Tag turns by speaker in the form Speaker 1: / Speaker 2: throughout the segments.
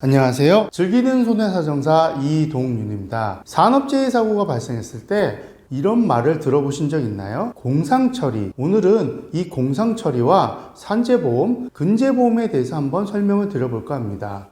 Speaker 1: 안녕하세요. 즐기는 손해사정사 이동윤입니다. 산업재해 사고가 발생했을 때 이런 말을 들어보신 적 있나요? 공상처리. 오늘은 이 공상처리와 산재보험, 근재보험에 대해서 한번 설명을 드려볼까 합니다.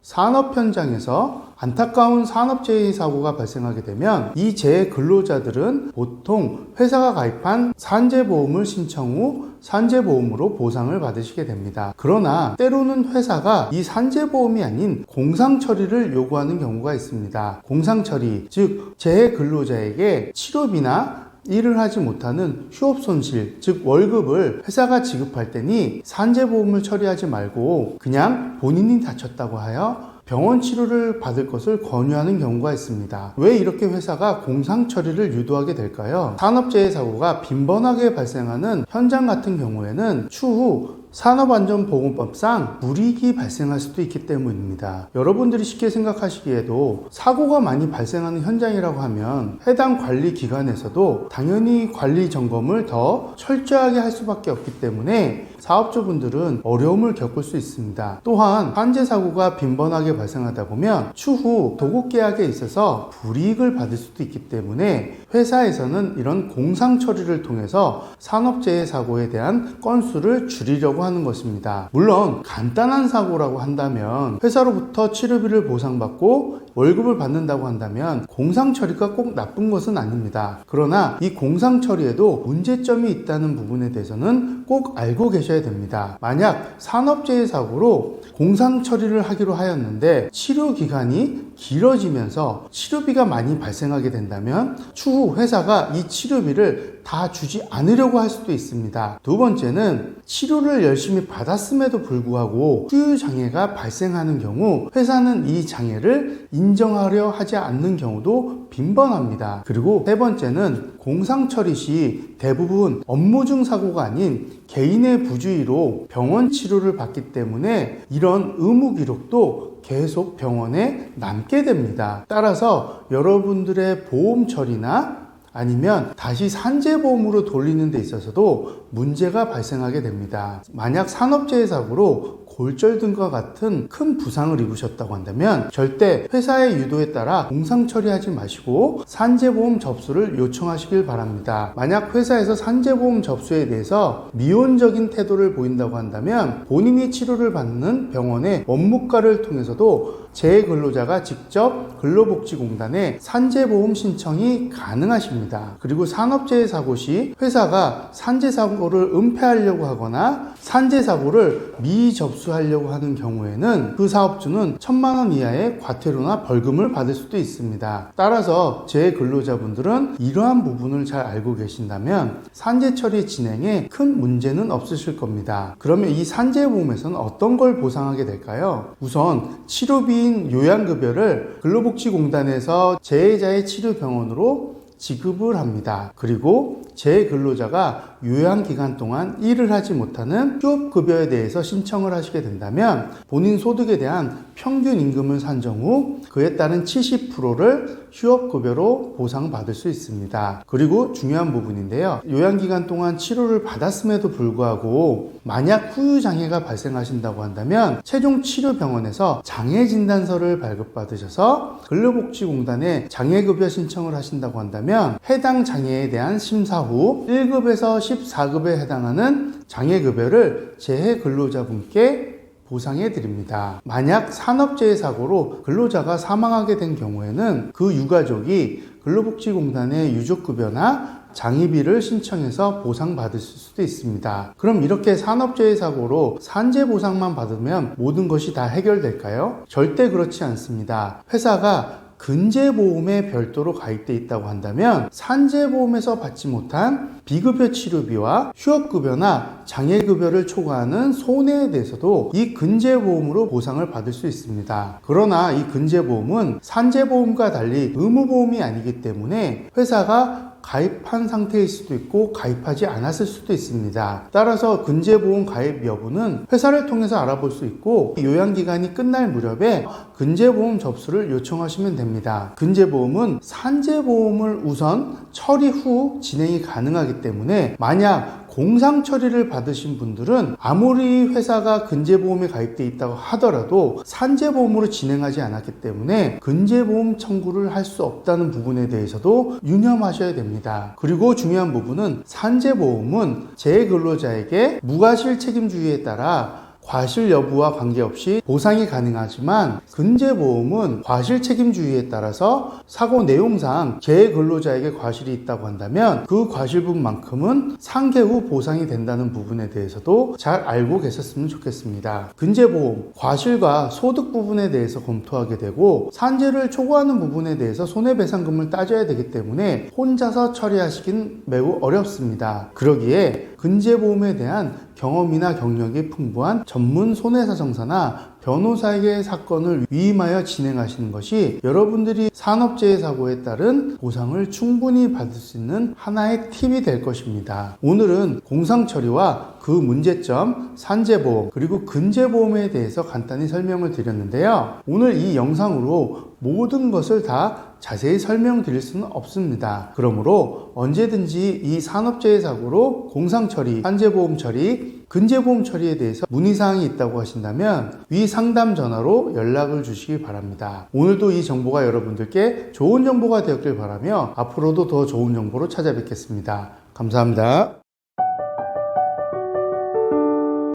Speaker 1: 산업 현장에서 안타까운 산업재해 사고가 발생하게 되면 이 재해 근로자들은 보통 회사가 가입한 산재보험을 신청 후 산재보험으로 보상을 받으시게 됩니다. 그러나 때로는 회사가 이 산재보험이 아닌 공상처리를 요구하는 경우가 있습니다. 공상처리, 즉 재해 근로자에게 치료비나 일을 하지 못하는 휴업손실, 즉 월급을 회사가 지급할 때니 산재보험을 처리하지 말고 그냥 본인이 다쳤다고 하여 병원 치료를 받을 것을 권유하는 경우가 있습니다. 왜 이렇게 회사가 공상처리를 유도하게 될까요? 산업재해 사고가 빈번하게 발생하는 현장 같은 경우에는 추후 산업안전보건법상 불이익이 발생할 수도 있기 때문입니다. 여러분들이 쉽게 생각하시기에도 사고가 많이 발생하는 현장이라고 하면 해당 관리기관에서도 당연히 관리 점검을 더 철저하게 할 수밖에 없기 때문에 사업주분들은 어려움을 겪을 수 있습니다. 또한 산재사고가 빈번하게 발생하다 보면 추후 도급계약에 있어서 불이익을 받을 수도 있기 때문에 회사에서는 이런 공상처리를 통해서 산업재해 사고에 대한 건수를 줄이려고 하는 것입니다. 물론 간단한 사고라고 한다면 회사로부터 치료비를 보상받고 월급을 받는다고 한다면 공상처리가 꼭 나쁜 것은 아닙니다. 그러나 이 공상처리에도 문제점이 있다는 부분에 대해서는 꼭 알고 계셔야 됩니다. 만약 산업재해 사고로 공상처리를 하기로 하였는데 치료기간이 길어지면서 치료비가 많이 발생하게 된다면 추후 회사가 이 치료비를 다 주지 않으려고 할 수도 있습니다. 두 번째는 치료를 열심히 받았음에도 불구하고 후유장애가 발생하는 경우 회사는 이 장애를 인정하려 하지 않는 경우도 빈번합니다. 그리고 세 번째는 공상처리 시 대부분 업무 중 사고가 아닌 개인의 부주의로 병원 치료를 받기 때문에 이런 의무 기록도 계속 병원에 남게 됩니다. 따라서 여러분들의 보험 처리나 아니면 다시 산재보험으로 돌리는 데 있어서도 문제가 발생하게 됩니다. 만약 산업재해 사고로 골절 등과 같은 큰 부상을 입으셨다고 한다면 절대 회사의 유도에 따라 공상처리하지 마시고 산재보험 접수를 요청하시길 바랍니다. 만약 회사에서 산재보험 접수에 대해서 미온적인 태도를 보인다고 한다면 본인이 치료를 받는 병원의 원무과를 통해서도 재해 근로자가 직접 근로복지공단에 산재보험 신청이 가능하십니다. 그리고 산업재해 사고 시 회사가 산재사고를 은폐하려고 하거나 산재사고를 미접수하려고 하는 경우에는 그 사업주는 1,000만 원 이하의 과태료나 벌금을 받을 수도 있습니다. 따라서 재해 근로자분들은 이러한 부분을 잘 알고 계신다면 산재처리 진행에 큰 문제는 없으실 겁니다. 그러면 이 산재보험에서는 어떤 걸 보상하게 될까요? 우선 치료비인 요양급여를 근로복지공단에서 재해자의 치료병원으로 지급을 합니다. 그리고 재해 근로자가 요양기간 동안 일을 하지 못하는 휴업급여에 대해서 신청을 하시게 된다면 본인 소득에 대한 평균 임금을 산정 후 그에 따른 70%를 휴업급여로 보상받을 수 있습니다. 그리고 중요한 부분인데요. 요양기간 동안 치료를 받았음에도 불구하고 만약 후유장애가 발생하신다고 한다면 최종 치료병원에서 장애진단서를 발급받으셔서 근로복지공단에 장애급여 신청을 하신다고 한다면 해당 장애에 대한 심사 후 1급에서 14급에 해당하는 장애급여를 재해 근로자분께 보상해 드립니다. 만약 산업재해 사고로 근로자가 사망하게 된 경우에는 그 유가족이 근로복지공단의 유족급여나 장의비를 신청해서 보상받을 수도 있습니다. 그럼 이렇게 산업재해 사고로 산재보상만 받으면 모든 것이 다 해결될까요? 절대 그렇지 않습니다. 회사가 근재보험에 별도로 가입되어 있다고 한다면 산재보험에서 받지 못한 비급여 치료비와 휴업급여나 장애급여를 초과하는 손해에 대해서도 이 근재보험으로 보상을 받을 수 있습니다. 그러나 이 근재보험은 산재보험과 달리 의무보험이 아니기 때문에 회사가 가입한 상태일 수도 있고 가입하지 않았을 수도 있습니다. 따라서 근재보험 가입 여부는 회사를 통해서 알아볼 수 있고 요양기간이 끝날 무렵에 근재보험 접수를 요청하시면 됩니다. 근재보험은 산재보험을 우선 처리 후 진행이 가능하기 때문에 만약 공상 처리를 받으신 분들은 아무리 회사가 근제보험에 가입되어 있다고 하더라도 산재보험으로 진행하지 않았기 때문에 근제보험 청구를 할 수 없다는 부분에 대해서도 유념하셔야 됩니다. 그리고 중요한 부분은 산재보험은 재근로자에게 무과실 책임주의에 따라 과실 여부와 관계없이 보상이 가능하지만 근제보험은 과실 책임주의에 따라서 사고 내용상 재근로자에게 과실이 있다고 한다면 그 과실분만큼은 상계 후 보상이 된다는 부분에 대해서도 잘 알고 계셨으면 좋겠습니다. 근제보험, 과실과 소득 부분에 대해서 검토하게 되고 산재를 초과하는 부분에 대해서 손해배상금을 따져야 되기 때문에 혼자서 처리하시긴 매우 어렵습니다. 그러기에 근제보험에 대한 경험이나 경력이 풍부한 전문 손해사정사나 변호사에게 사건을 위임하여 진행하시는 것이 여러분들이 산업재해 사고에 따른 보상을 충분히 받을 수 있는 하나의 팁이 될 것입니다. 오늘은 공상처리와 그 문제점, 산재보험, 그리고 근제보험에 대해서 간단히 설명을 드렸는데요. 오늘 이 영상으로 모든 것을 다 자세히 설명드릴 수는 없습니다. 그러므로 언제든지 이 산업재해 사고로 공상처리, 산재보험 처리, 근제보험 처리에 대해서 문의사항이 있다고 하신다면 위 상담 전화로 연락을 주시기 바랍니다. 오늘도 이 정보가 여러분들께 좋은 정보가 되었길 바라며 앞으로도 더 좋은 정보로 찾아뵙겠습니다. 감사합니다.